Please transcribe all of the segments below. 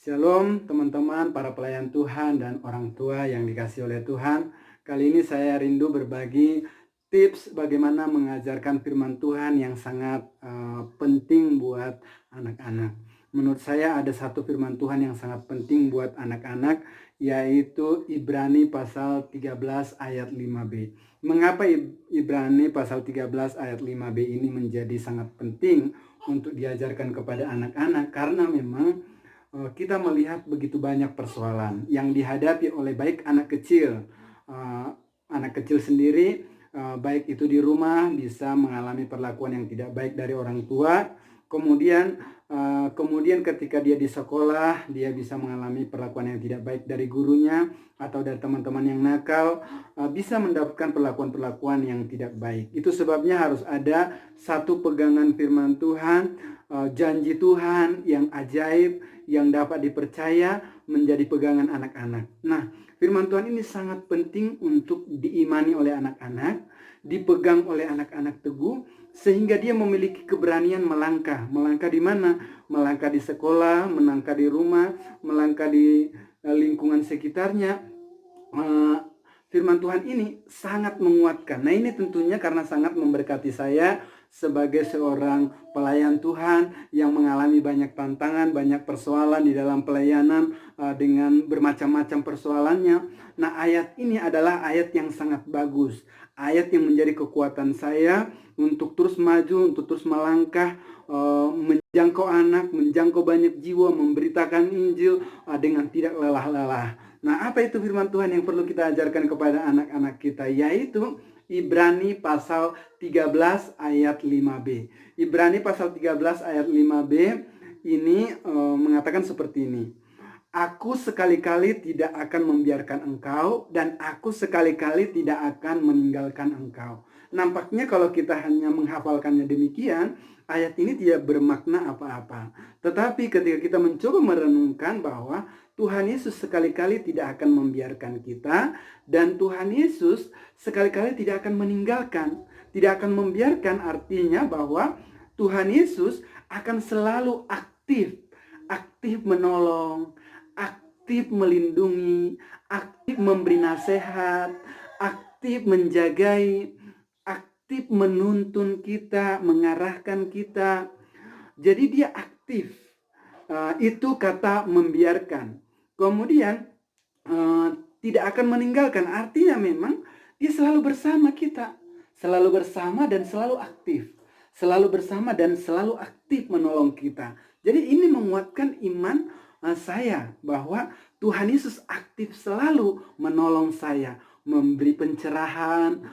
Shalom teman-teman, para pelayan Tuhan dan orang tua yang dikasihi oleh Tuhan. Kali ini saya rindu berbagi tips bagaimana mengajarkan firman Tuhan yang sangat penting buat anak-anak. Menurut saya ada satu firman Tuhan yang sangat penting buat anak-anak, yaitu Ibrani pasal 13 ayat 5b. Mengapa Ibrani pasal 13 ayat 5b ini menjadi sangat penting untuk diajarkan kepada anak-anak? Karena memang kita melihat begitu banyak persoalan yang dihadapi oleh baik anak kecil. Anak kecil sendiri, baik itu di rumah, bisa mengalami perlakuan yang tidak baik dari orang tua. Kemudian ketika dia di sekolah, dia bisa mengalami perlakuan yang tidak baik dari gurunya atau dari teman-teman yang nakal, bisa mendapatkan perlakuan-perlakuan yang tidak baik. Itu sebabnya harus ada satu pegangan firman Tuhan, janji Tuhan yang ajaib, yang dapat dipercaya menjadi pegangan anak-anak. Nah, firman Tuhan ini sangat penting untuk diimani oleh anak-anak, dipegang oleh anak-anak teguh, sehingga dia memiliki keberanian melangkah. Melangkah di mana? Melangkah di sekolah, melangkah di rumah, melangkah di lingkungan sekitarnya. Firman Tuhan ini sangat menguatkan. Nah, ini tentunya karena sangat memberkati saya sebagai seorang pelayan Tuhan yang mengalami banyak tantangan, banyak persoalan di dalam pelayanan dengan bermacam-macam persoalannya. Nah, ayat ini adalah ayat yang sangat bagus. Ayat yang menjadi kekuatan saya untuk terus maju, untuk terus melangkah, menjangkau anak, menjangkau banyak jiwa, memberitakan Injil dengan tidak lelah-lelah. Nah, apa itu firman Tuhan yang perlu kita ajarkan kepada anak-anak kita? Yaitu Ibrani pasal 13 ayat 5b. Ibrani pasal 13 ayat 5b ini mengatakan seperti ini. Aku sekali-kali tidak akan membiarkan engkau, dan aku sekali-kali tidak akan meninggalkan engkau. Nampaknya kalau kita hanya menghafalkannya demikian, ayat ini tidak bermakna apa-apa. Tetapi ketika kita mencoba merenungkan bahwa Tuhan Yesus sekali-kali tidak akan membiarkan kita, dan Tuhan Yesus sekali-kali tidak akan meninggalkan. Tidak akan membiarkan artinya bahwa Tuhan Yesus akan selalu aktif menolong, aktif melindungi, aktif memberi nasihat, aktif menjagai, aktif menuntun kita, mengarahkan kita. Jadi dia aktif. Itu kata membiarkan. Kemudian tidak akan meninggalkan, artinya memang dia selalu bersama kita, selalu bersama dan selalu aktif, selalu bersama dan selalu aktif menolong kita. Jadi ini menguatkan iman saya bahwa Tuhan Yesus aktif selalu menolong saya, memberi pencerahan,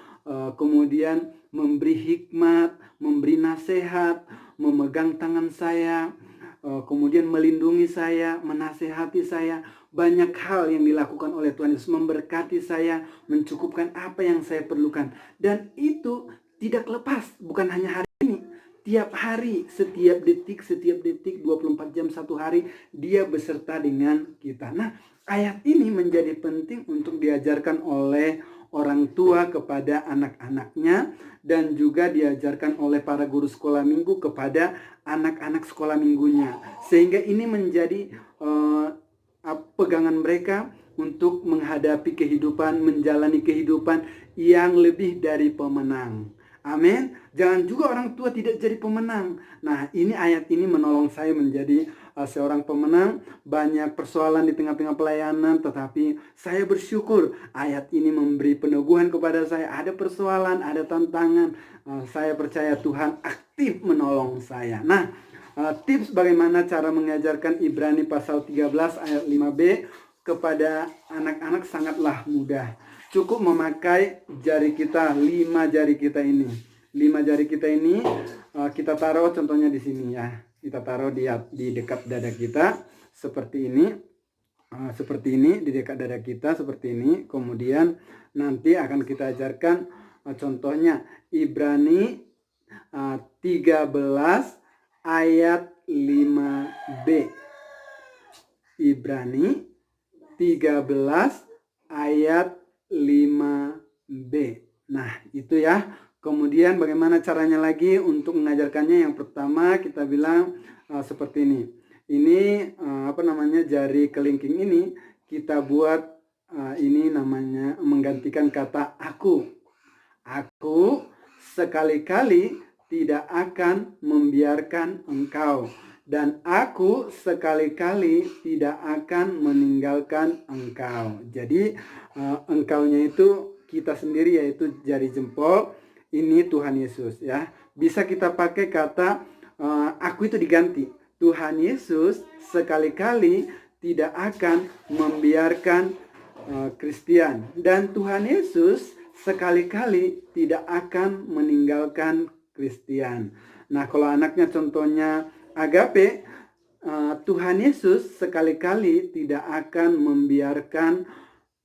kemudian memberi hikmat, memberi nasihat, memegang tangan saya, kemudian melindungi saya, menasehati saya. Banyak hal yang dilakukan oleh Tuhan Yesus, memberkati saya, mencukupkan apa yang saya perlukan. Dan itu tidak lepas, bukan hanya hari ini. Tiap hari, setiap detik, 24 jam satu hari, dia beserta dengan kita. Nah, ayat ini menjadi penting untuk diajarkan oleh orang tua kepada anak-anaknya, dan juga diajarkan oleh para guru sekolah minggu kepada anak-anak sekolah minggunya. Sehingga ini menjadi pegangan mereka untuk menghadapi kehidupan, menjalani kehidupan yang lebih dari pemenang. Amin. Jangan juga orang tua tidak jadi pemenang. Nah, ini ayat ini menolong saya menjadi seorang pemenang. Banyak persoalan di tengah-tengah pelayanan, tetapi saya bersyukur ayat ini memberi peneguhan kepada saya. Ada persoalan, ada tantangan. Saya percaya Tuhan aktif menolong saya. Nah, tips bagaimana cara mengajarkan Ibrani pasal 13 ayat 5b kepada anak-anak sangatlah mudah. Cukup memakai jari kita, 5 jari kita ini. 5 jari kita ini kita taruh contohnya di sini ya. Kita taruh di dekat dada kita seperti ini. Seperti ini di dekat dada kita seperti ini. Kemudian nanti akan kita ajarkan contohnya Ibrani 13 ayat 5b. Ibrani 13 ayat 5b. Nah, itu ya. Kemudian bagaimana caranya lagi untuk mengajarkannya? Yang pertama kita bilang seperti ini. ini jari kelingking ini kita buat ini namanya menggantikan kata aku. Aku sekali-kali tidak akan membiarkan engkau, dan aku sekali-kali tidak akan meninggalkan engkau. Jadi engkaunya itu kita sendiri, yaitu jari jempol. Ini Tuhan Yesus ya. Bisa kita pakai kata aku itu diganti. Tuhan Yesus sekali-kali tidak akan membiarkan Kristian, dan Tuhan Yesus sekali-kali tidak akan meninggalkan Kristian. Nah, kalau anaknya contohnya agape, Tuhan Yesus sekali-kali tidak akan membiarkan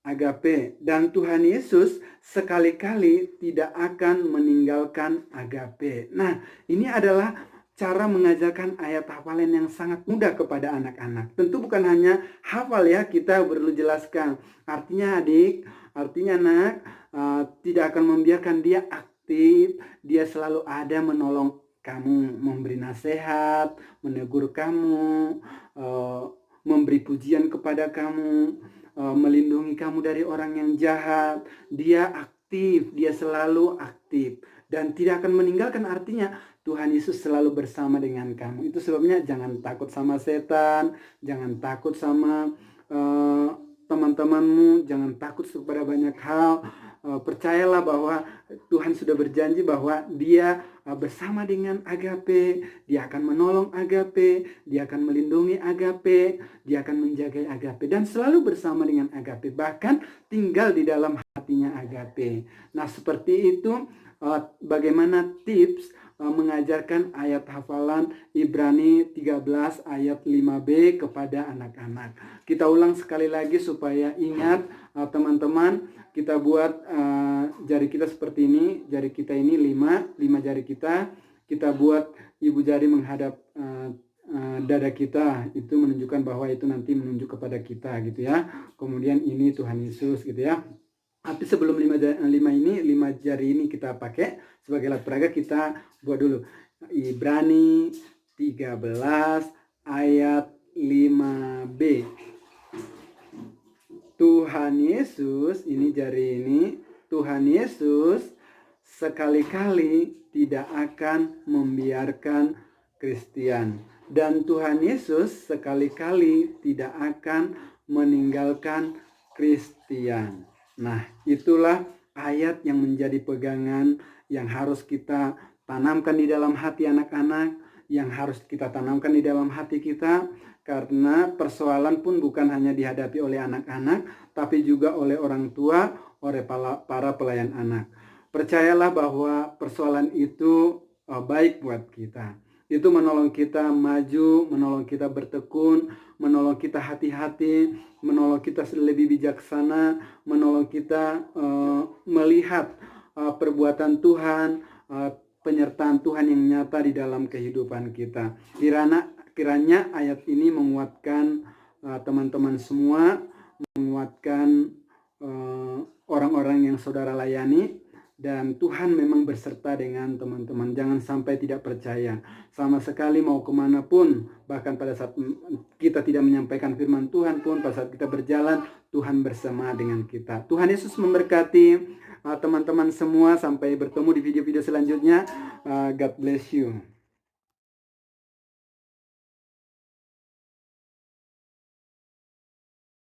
agape, dan Tuhan Yesus sekali-kali tidak akan meninggalkan agape. Nah, ini adalah cara mengajarkan ayat hafalan yang sangat mudah kepada anak-anak. Tentu bukan hanya hafal ya, kita perlu jelaskan. Artinya adik, artinya anak tidak akan membiarkan dia aktif, dia selalu ada menolong kamu, memberi nasihat, menegur kamu, memberi pujian kepada kamu, melindungi kamu dari orang yang jahat. Dia aktif, dia selalu aktif dan tidak akan meninggalkan. Artinya Tuhan Yesus selalu bersama dengan kamu. Itu sebabnya jangan takut sama setan, jangan takut sama teman-temanmu, jangan takut kepada banyak hal. Percayalah bahwa Tuhan sudah berjanji bahwa dia bersama dengan agape, dia akan menolong agape, dia akan melindungi agape, dia akan menjaga agape, dan selalu bersama dengan agape, bahkan tinggal di dalam hatinya agape. Nah, seperti itu bagaimana tips mengajarkan ayat hafalan Ibrani 13 ayat 5b kepada anak-anak. Kita ulang sekali lagi supaya ingat teman-teman. Kita buat jari kita seperti ini. Jari kita ini 5 jari kita. Kita buat ibu jari menghadap dada kita. Itu menunjukkan bahwa itu nanti menunjuk kepada kita gitu ya. Kemudian ini Tuhan Yesus gitu ya. Tapi sebelum 5 jari ini kita pakai sebagai alat peraga, kita buat dulu Ibrani 13 ayat 5b. Tuhan Yesus, ini jari ini, Tuhan Yesus sekali-kali tidak akan membiarkan Kristian, dan Tuhan Yesus sekali-kali tidak akan meninggalkan Kristian. Nah, itulah ayat yang menjadi pegangan yang harus kita tanamkan di dalam hati anak-anak, yang harus kita tanamkan di dalam hati kita, karena persoalan pun bukan hanya dihadapi oleh anak-anak, tapi juga oleh orang tua, oleh para pelayan anak. Percayalah bahwa persoalan itu baik buat kita. Itu menolong kita maju, menolong kita bertekun, menolong kita hati-hati, menolong kita lebih bijaksana, menolong kita melihat perbuatan Tuhan, penyertaan Tuhan yang nyata di dalam kehidupan kita. Kiranya ayat ini menguatkan teman-teman semua, menguatkan orang-orang yang saudara layani. Dan Tuhan memang berserta dengan teman-teman. Jangan sampai tidak percaya. Sama sekali mau kemanapun, bahkan pada saat kita tidak menyampaikan firman Tuhan pun, pada saat kita berjalan, Tuhan bersama dengan kita. Tuhan Yesus memberkati teman-teman semua. Sampai bertemu di video-video selanjutnya. God bless you.